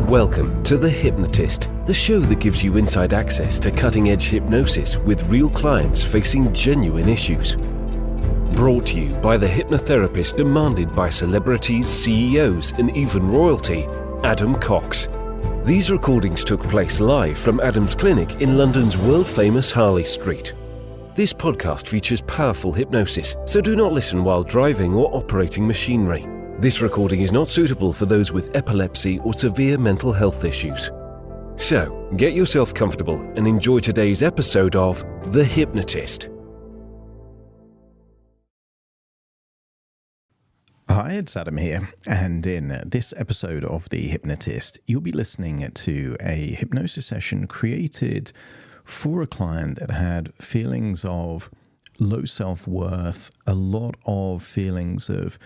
Welcome to The Hypnotist, the show that gives you inside access to cutting-edge hypnosis with real clients facing genuine issues. Brought to you by the hypnotherapist demanded by celebrities, CEOs, and even royalty, Adam Cox. These recordings took place live from Adam's clinic in London's world-famous Harley Street. This podcast features powerful hypnosis, so do not listen while driving or operating machinery. This recording is not suitable for those with epilepsy or severe mental health issues. So, get yourself comfortable and enjoy today's episode of The Hypnotist. Hi, it's Adam here, and in this episode of The Hypnotist, you'll be listening to a hypnosis session created for a client that had feelings of low self-worth, a lot of feelings of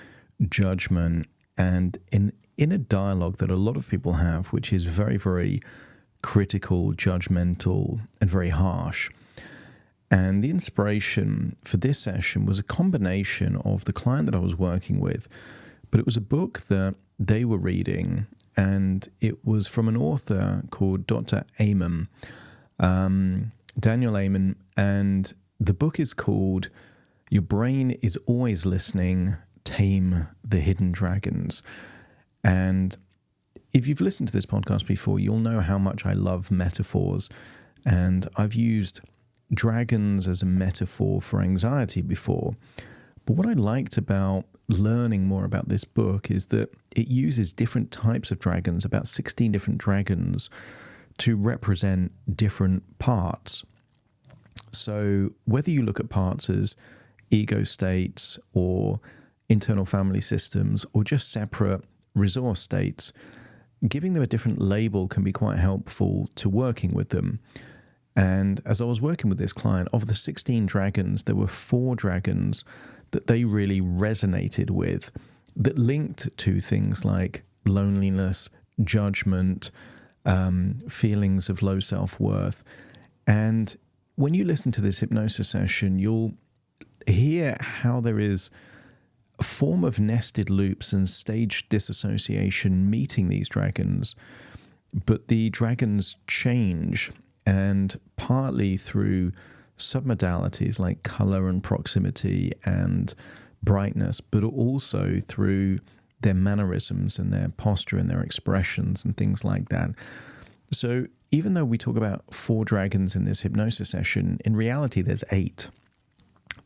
judgment, and in a dialogue that a lot of people have, which is very, very critical, judgmental, and very harsh. And the inspiration for this session was a combination of the client that I was working with, but it was a book that they were reading, and it was from an author called Dr. Amen, Daniel Amen, and the book is called Your Brain is Always Listening, Tame the Hidden Dragons. And if you've listened to this podcast before, you'll know how much I love metaphors, and I've used dragons as a metaphor for anxiety before. But what I liked about learning more about this book is that it uses different types of dragons, about 16 different dragons, to represent different parts. So whether you look at parts as ego states or internal family systems or just separate resource states, giving them a different label can be quite helpful to working with them. And as I was working with this client, of the 16 dragons, there were 4 dragons that they really resonated with, that linked to things like loneliness, judgment, feelings of low self-worth. And when you listen to this hypnosis session, you'll hear how there is a form of nested loops and staged disassociation meeting these dragons, but the dragons change, and partly through submodalities like color and proximity and brightness, but also through their mannerisms and their posture and their expressions and things like that. So even though we talk about 4 dragons in this hypnosis session, in reality there's 8.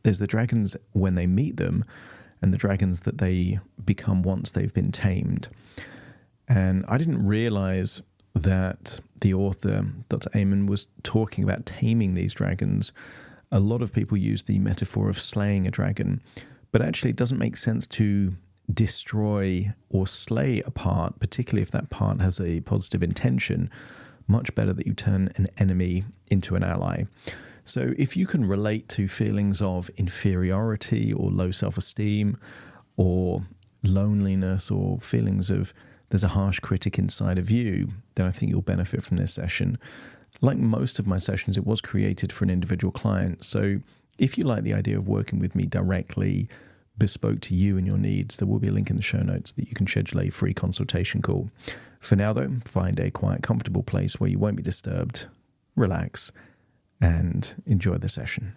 There's the dragons when they meet them, and the dragons that they become once they've been tamed. And I didn't realize that the author, Dr. Amen, was talking about taming these dragons. A lot of people use the metaphor of slaying a dragon, but actually it doesn't make sense to destroy or slay a part, particularly if that part has a positive intention. Much better that you turn an enemy into an ally. So if you can relate to feelings of inferiority or low self-esteem or loneliness or feelings of there's a harsh critic inside of you, then I think you'll benefit from this session. Like most of my sessions, it was created for an individual client. So if you like the idea of working with me directly, bespoke to you and your needs, there will be a link in the show notes that you can schedule a free consultation call. For now, though, find a quiet, comfortable place where you won't be disturbed, relax, and enjoy the session.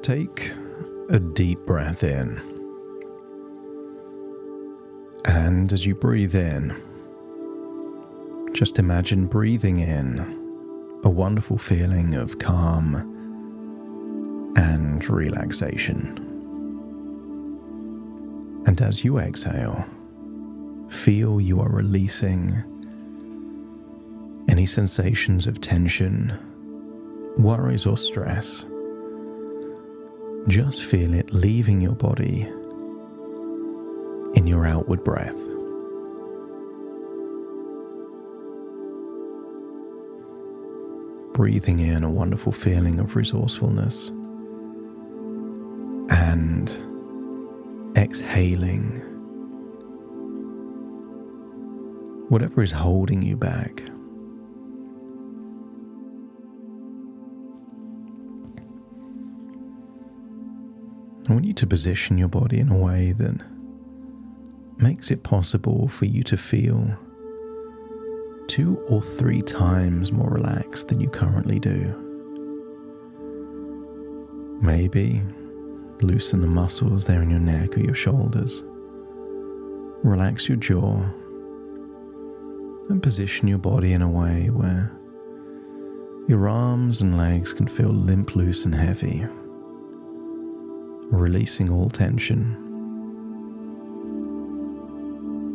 Take a deep breath in. And as you breathe in, just imagine breathing in a wonderful feeling of calm and relaxation. And as you exhale, feel you are releasing any sensations of tension, worries, or stress. Just feel it leaving your body in your outward breath. Breathing in a wonderful feeling of resourcefulness and exhaling whatever is holding you back. I want you to position your body in a way that makes it possible for you to feel 2 or 3 times more relaxed than you currently do. Maybe loosen the muscles there in your neck or your shoulders. Relax your jaw and position your body in a way where your arms and legs can feel limp, loose, and heavy, releasing all tension.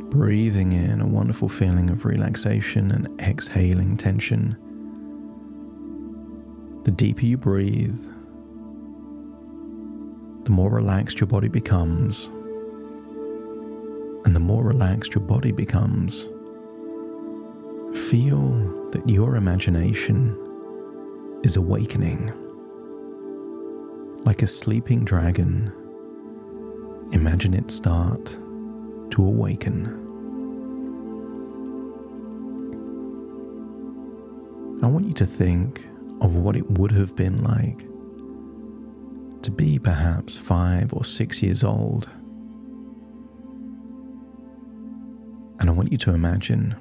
Breathing in a wonderful feeling of relaxation and exhaling tension. The deeper you breathe, the more relaxed your body becomes. And the more relaxed your body becomes, feel that your imagination is awakening. Like a sleeping dragon, imagine it start to awaken. I want you to think of what it would have been like to be perhaps 5 or 6 years old. And I want you to imagine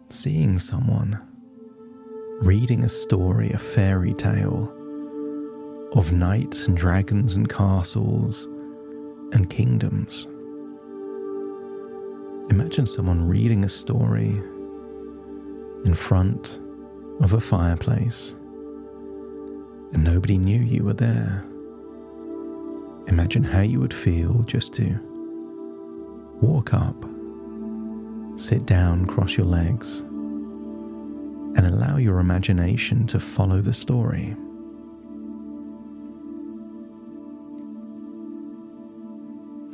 seeing someone reading a story, a fairy tale of knights and dragons and castles and kingdoms. Imagine someone reading a story in front of a fireplace and nobody knew you were there. Imagine how you would feel just to walk up, sit down, cross your legs, and allow your imagination to follow the story.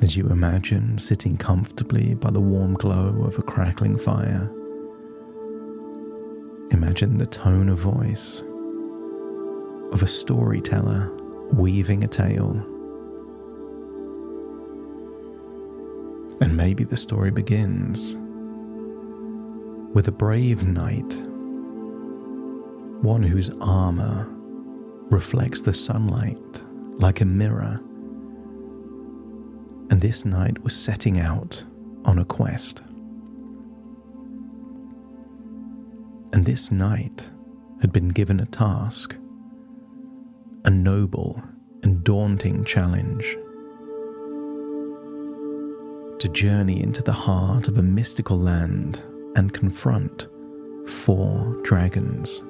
As you imagine sitting comfortably by the warm glow of a crackling fire, imagine the tone of voice of a storyteller weaving a tale. And maybe the story begins with a brave knight, one whose armor reflects the sunlight like a mirror. And this knight was setting out on a quest. And this knight had been given a task, a noble and daunting challenge, to journey into the heart of a mystical land and confront 4 dragons,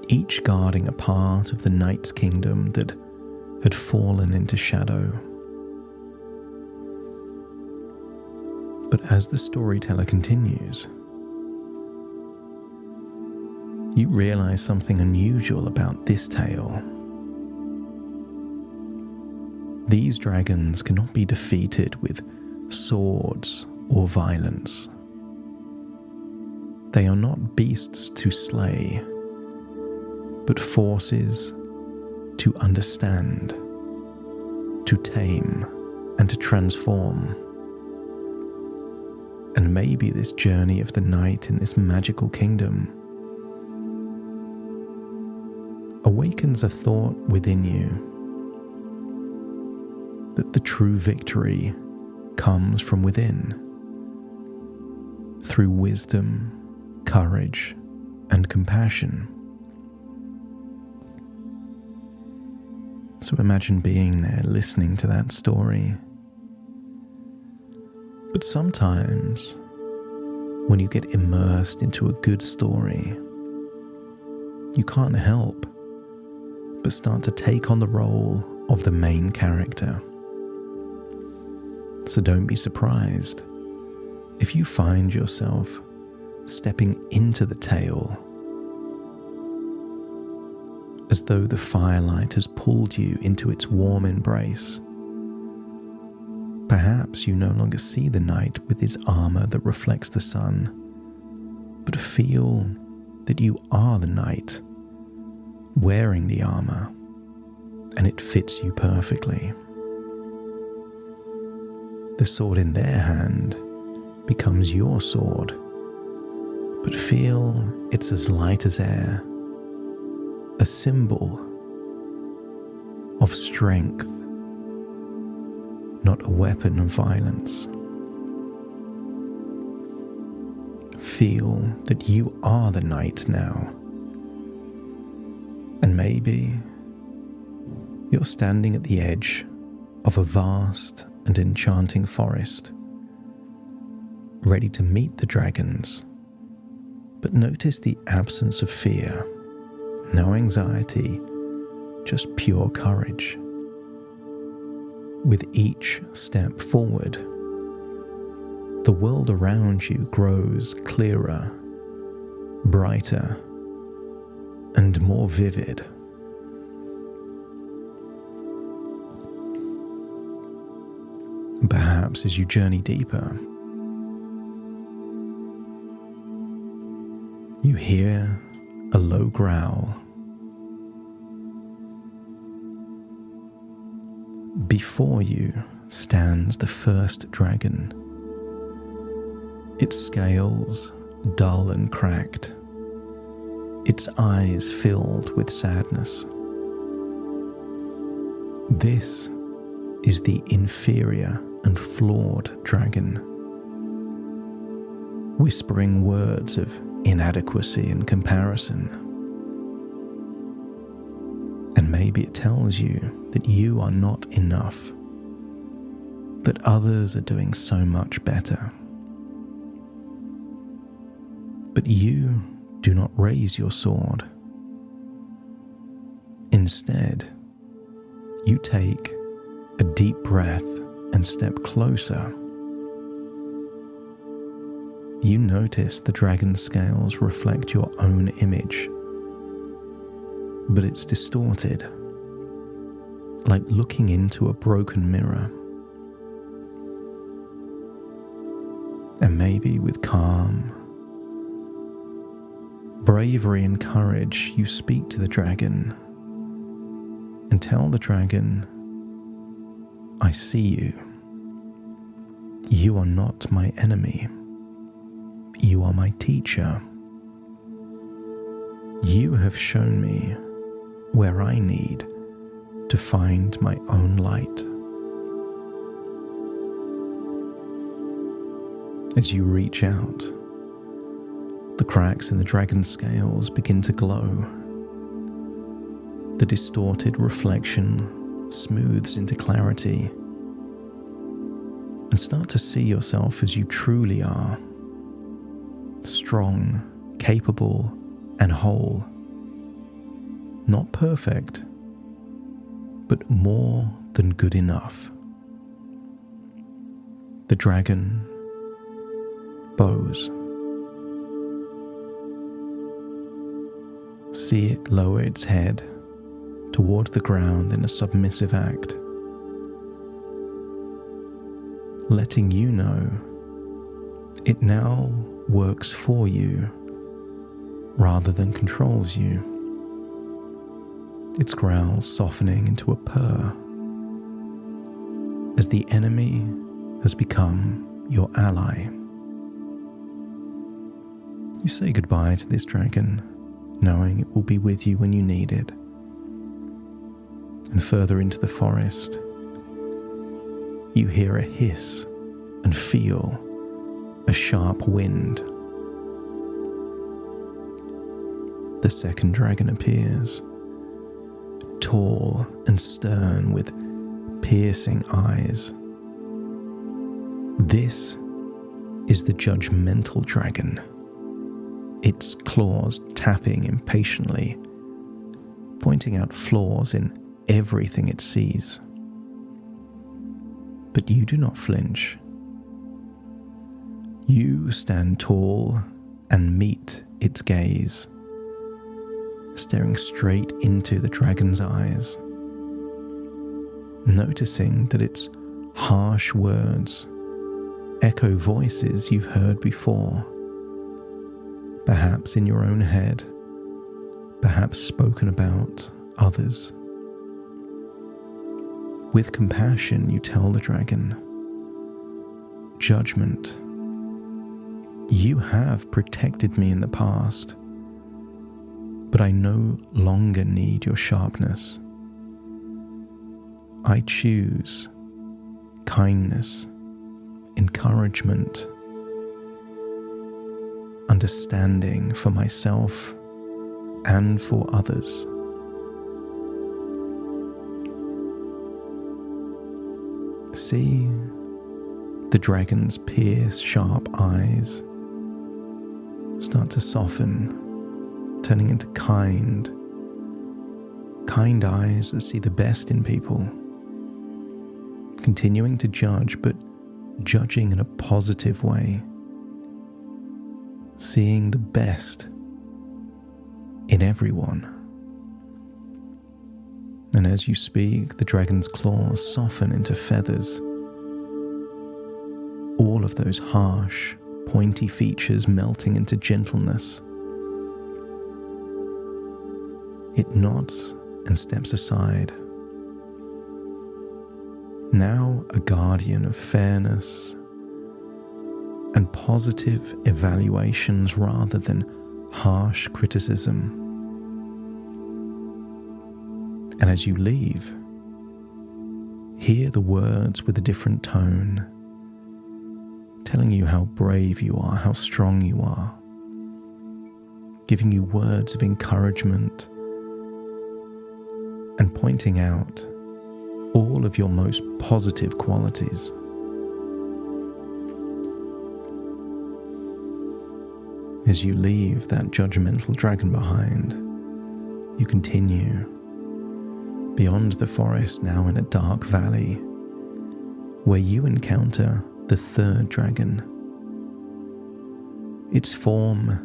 each guarding a part of the knight's kingdom that had fallen into shadow. But as the storyteller continues, you realize something unusual about this tale. These dragons cannot be defeated with swords or violence. They are not beasts to slay, but forces to understand, to tame, and to transform. And maybe this journey of the knight in this magical kingdom awakens a thought within you that the true victory comes from within, through wisdom, courage, and compassion. So imagine being there, listening to that story. But sometimes, when you get immersed into a good story, you can't help but start to take on the role of the main character. So don't be surprised if you find yourself stepping into the tale as though the firelight has pulled you into its warm embrace. Perhaps you no longer see the knight with his armor that reflects the sun, but feel that you are the knight wearing the armor, and it fits you perfectly. The sword in their hand becomes your sword, but feel it's as light as air, a symbol of strength, not a weapon of violence. Feel that you are the knight now, and maybe you're standing at the edge of a vast and enchanting forest, ready to meet the dragons, but notice the absence of fear, no anxiety, just pure courage. With each step forward, the world around you grows clearer, brighter, and more vivid. Perhaps as you journey deeper, you hear a low growl. Before you stands the first dragon, its scales dull and cracked, its eyes filled with sadness. This is the inferior and flawed dragon, whispering words of inadequacy and comparison. And maybe it tells you that you are not enough, that others are doing so much better. But you do not raise your sword. Instead, you take a deep breath and step closer. You notice the dragon's scales reflect your own image, but it's distorted, like looking into a broken mirror. And maybe with calm, bravery and courage, you speak to the dragon and tell the dragon, I see you. You are not my enemy. You are my teacher. You have shown me where I need to find my own light. As you reach out, the cracks in the dragon's scales begin to glow. The distorted reflection smooths into clarity, and start to see yourself as you truly are. Strong, capable, and whole. Not perfect, but more than good enough. The dragon bows. See it lower its head towards the ground in a submissive act, letting you know it now works for you rather than controls you. Its growls softening into a purr as the enemy has become your ally. You say goodbye to this dragon, knowing it will be with you when you need it. And further into the forest, you hear a hiss and feel a sharp wind. The second dragon appears, tall and stern with piercing eyes. This is the judgmental dragon, its claws tapping impatiently, pointing out flaws in everything it sees. But you do not flinch. You stand tall and meet its gaze, staring straight into the dragon's eyes, noticing that its harsh words echo voices you've heard before, perhaps in your own head, perhaps spoken about others. With compassion, you tell the dragon, "Judgment, you have protected me in the past, but I no longer need your sharpness. I choose kindness, encouragement, understanding for myself and for others." See the dragon's sharp eyes start to soften, turning into kind eyes that see the best in people, continuing to judge, but judging in a positive way, seeing the best in everyone. And as you speak, the dragon's claws soften into feathers. All of those harsh, pointy features melting into gentleness. It nods and steps aside. Now a guardian of fairness and positive evaluations rather than harsh criticism. And as you leave, hear the words with a different tone, telling you how brave you are, how strong you are, giving you words of encouragement, and pointing out all of your most positive qualities. As you leave that judgmental dragon behind, you continue beyond the forest, now in a dark valley, where you encounter the third dragon. Its form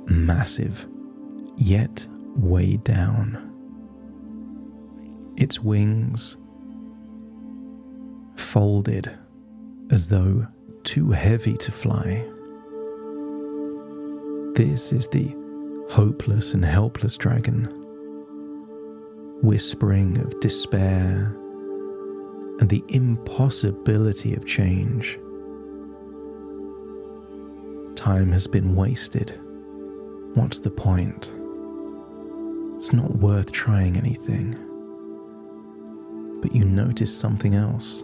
massive, yet weighed down. Its wings folded as though too heavy to fly. This is the hopeless and helpless dragon, whispering of despair and the impossibility of change. Time has been wasted. What's the point? It's not worth trying anything. But you notice something else.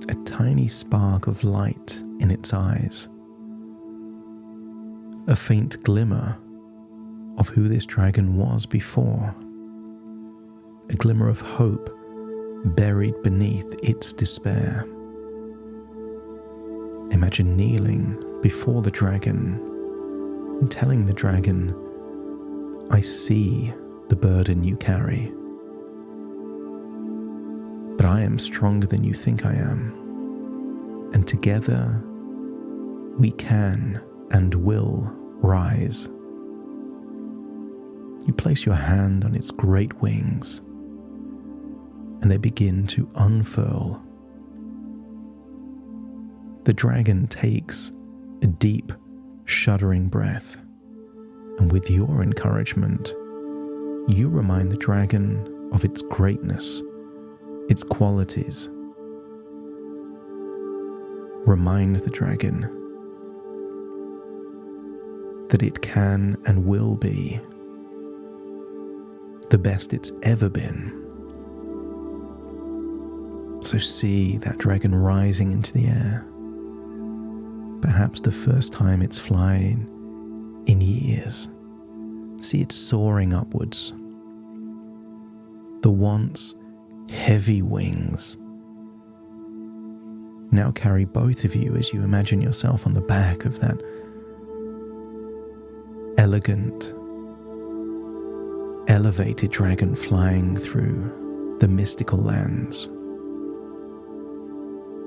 A tiny spark of light in its eyes. A faint glimmer of who this dragon was before. A glimmer of hope buried beneath its despair. Imagine kneeling before the dragon and telling the dragon, "I see the burden you carry, but I am stronger than you think I am, and together we can and will rise." You place your hand on its great wings, and they begin to unfurl. The dragon takes a deep, shuddering breath, and with your encouragement, you remind the dragon of its greatness, its qualities. Remind the dragon that it can and will be the best it's ever been. So see that dragon rising into the air, perhaps the first time it's flying in years. See it soaring upwards, The once heavy wings now carry both of you as you imagine yourself on the back of that elegant, elevated dragon flying through the mystical lands.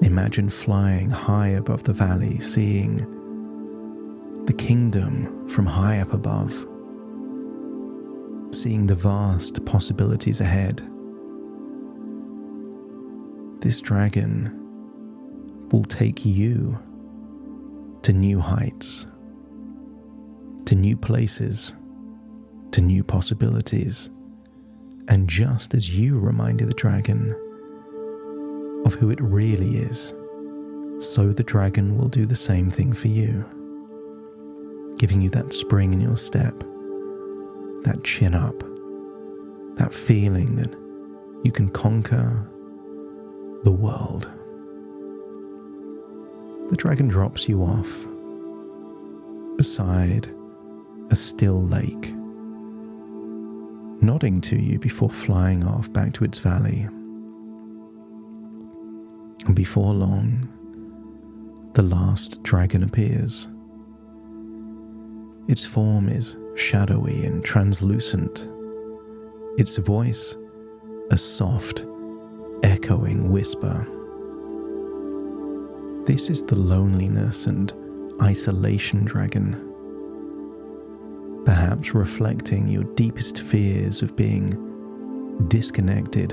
Imagine flying high above the valley, seeing the kingdom from high up above, seeing the vast possibilities ahead. This dragon will take you to new heights, to new places, to new possibilities. And just as you reminded the dragon of who it really is, so the dragon will do the same thing for you, giving you that spring in your step, that chin up, that feeling that you can conquer the world. The dragon drops you off beside a still lake, nodding to you before flying off back to its valley. And before long, the last dragon appears. Its form is shadowy and translucent, its voice a soft, echoing whisper. This is the loneliness and isolation dragon, perhaps reflecting your deepest fears of being disconnected,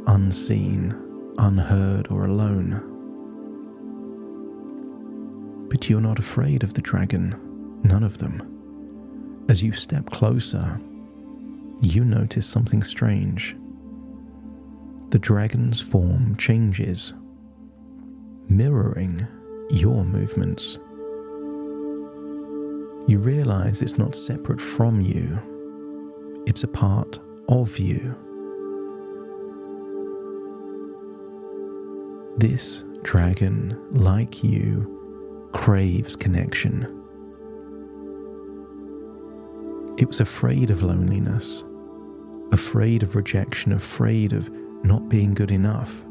unseen, unheard, or alone. But you're not afraid of the dragon, none of them. As you step closer, you notice something strange. The dragon's form changes, mirroring your movements. You realize it's not separate from you, it's a part of you. This dragon, like you, craves connection. It was afraid of loneliness, afraid of rejection, afraid of not being good enough,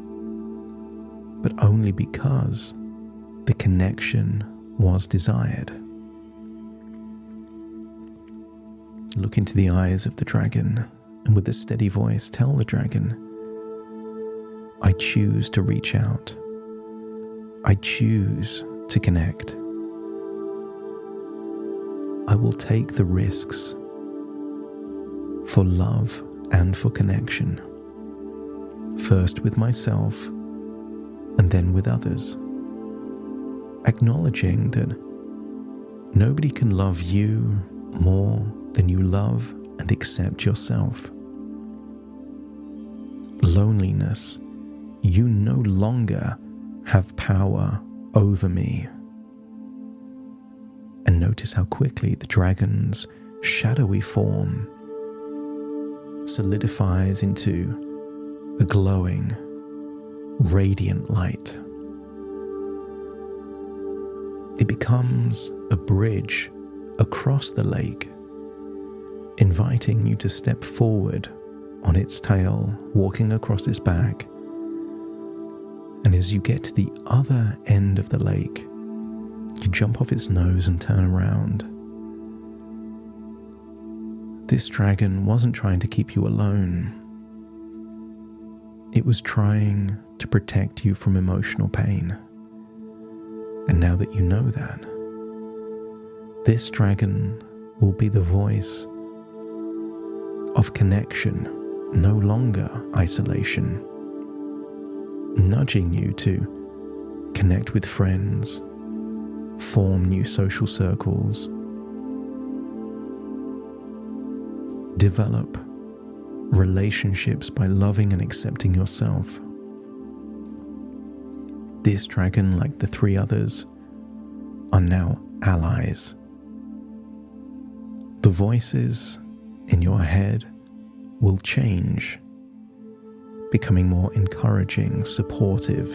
but only because the connection was desired. Look into the eyes of the dragon, and with a steady voice, tell the dragon, I choose to reach out. I choose to connect. I will take the risks for love and for connection, first with myself and then with others, acknowledging that nobody can love you more than you love and accept yourself. Loneliness, you no longer have power over me. And notice how quickly the dragon's shadowy form solidifies into a glowing, radiant light. It becomes a bridge across the lake, inviting you to step forward on its tail, walking across its back. And as you get to the other end of the lake, you jump off its nose and turn around. This dragon wasn't trying to keep you alone. It was trying to protect you from emotional pain. And now that you know that, this dragon will be the voice of connection, no longer isolation, nudging you to connect with friends, form new social circles, develop relationships by loving and accepting yourself. This dragon, like the three others, are now allies. The voices in your head will change, becoming more encouraging, supportive.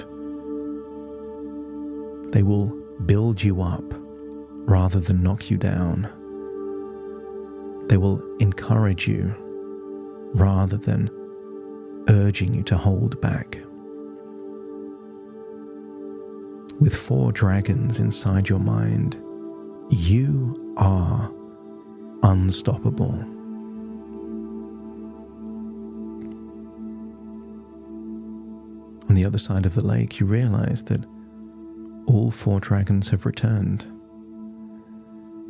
They will build you up rather than knock you down. They will encourage you rather than urging you to hold back. With 4 dragons inside your mind, you are unstoppable. On the other side of the lake, you realize that all 4 dragons have returned,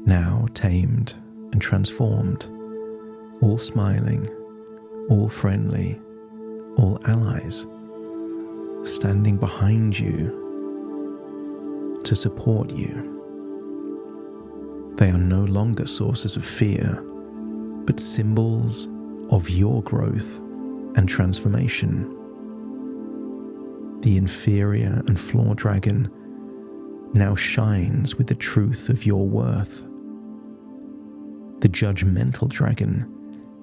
now tamed and transformed, all smiling, all friendly, all allies, standing behind you to support you. They are no longer sources of fear, but symbols of your growth and transformation. The inferior and flawed dragon now shines with the truth of your worth. The judgmental dragon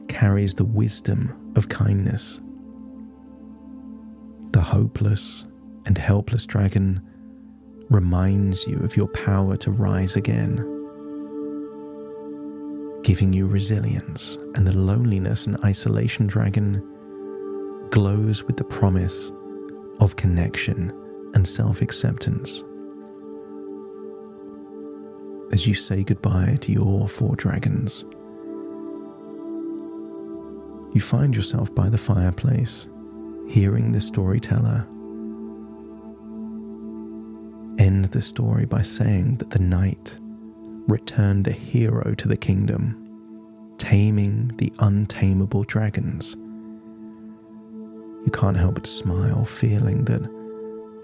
carries the wisdom of kindness. The hopeless and helpless dragon reminds you of your power to rise again, giving you resilience, and the loneliness and isolation dragon glows with the promise of connection and self-acceptance. As you say goodbye to your 4 dragons, you find yourself by the fireplace, hearing the storyteller end the story by saying that the knight returned a hero to the kingdom, taming the untamable dragons. You can't help but smile, feeling that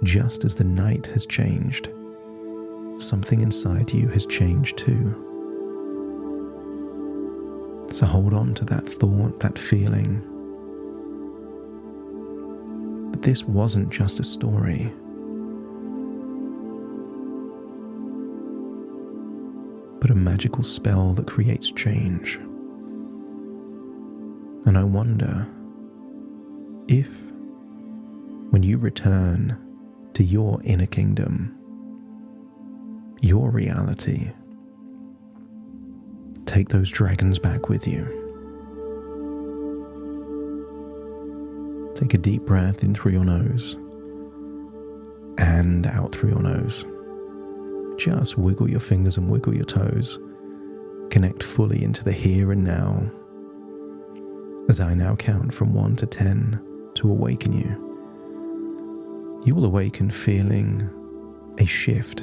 just as the knight has changed, something inside you has changed too. So hold on to that thought, that feeling, that this wasn't just a story, but a magical spell that creates change. And I wonder if, when you return to your inner kingdom, your reality, take those dragons back with you. Take a deep breath in through your nose and out through your nose. Just wiggle your fingers and wiggle your toes. Connect fully into the here and now, as I now count from 1 to 10 to awaken you. You will awaken feeling a shift,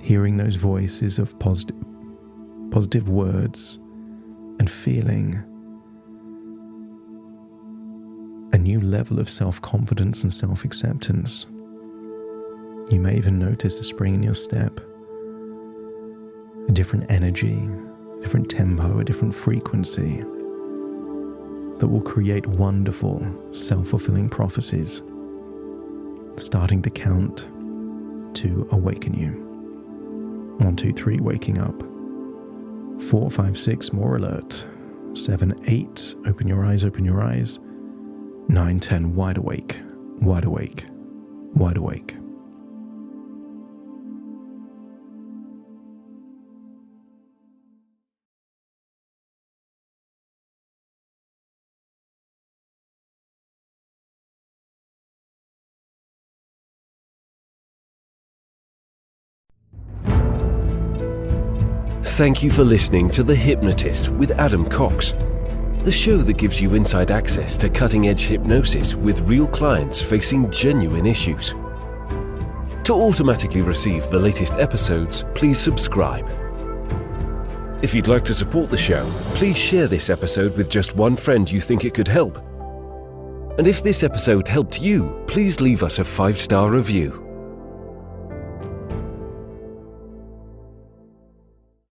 hearing those voices of positive words, and feeling a new level of self-confidence and self-acceptance. You may even notice a spring in your step, a different energy, a different tempo, a different frequency that will create wonderful, self-fulfilling prophecies, starting to count to awaken you. 1, 2, 3, waking up. 4, 5, 6, more alert. 7, 8, open your eyes, open your eyes. 9, 10, wide awake, wide awake, wide awake. Thank you for listening to The Hypnotist with Adam Cox, the show that gives you inside access to cutting-edge hypnosis with real clients facing genuine issues. To automatically receive the latest episodes, please subscribe. If you'd like to support the show, please share this episode with just one friend you think it could help. And if this episode helped you, please leave us a 5-star review.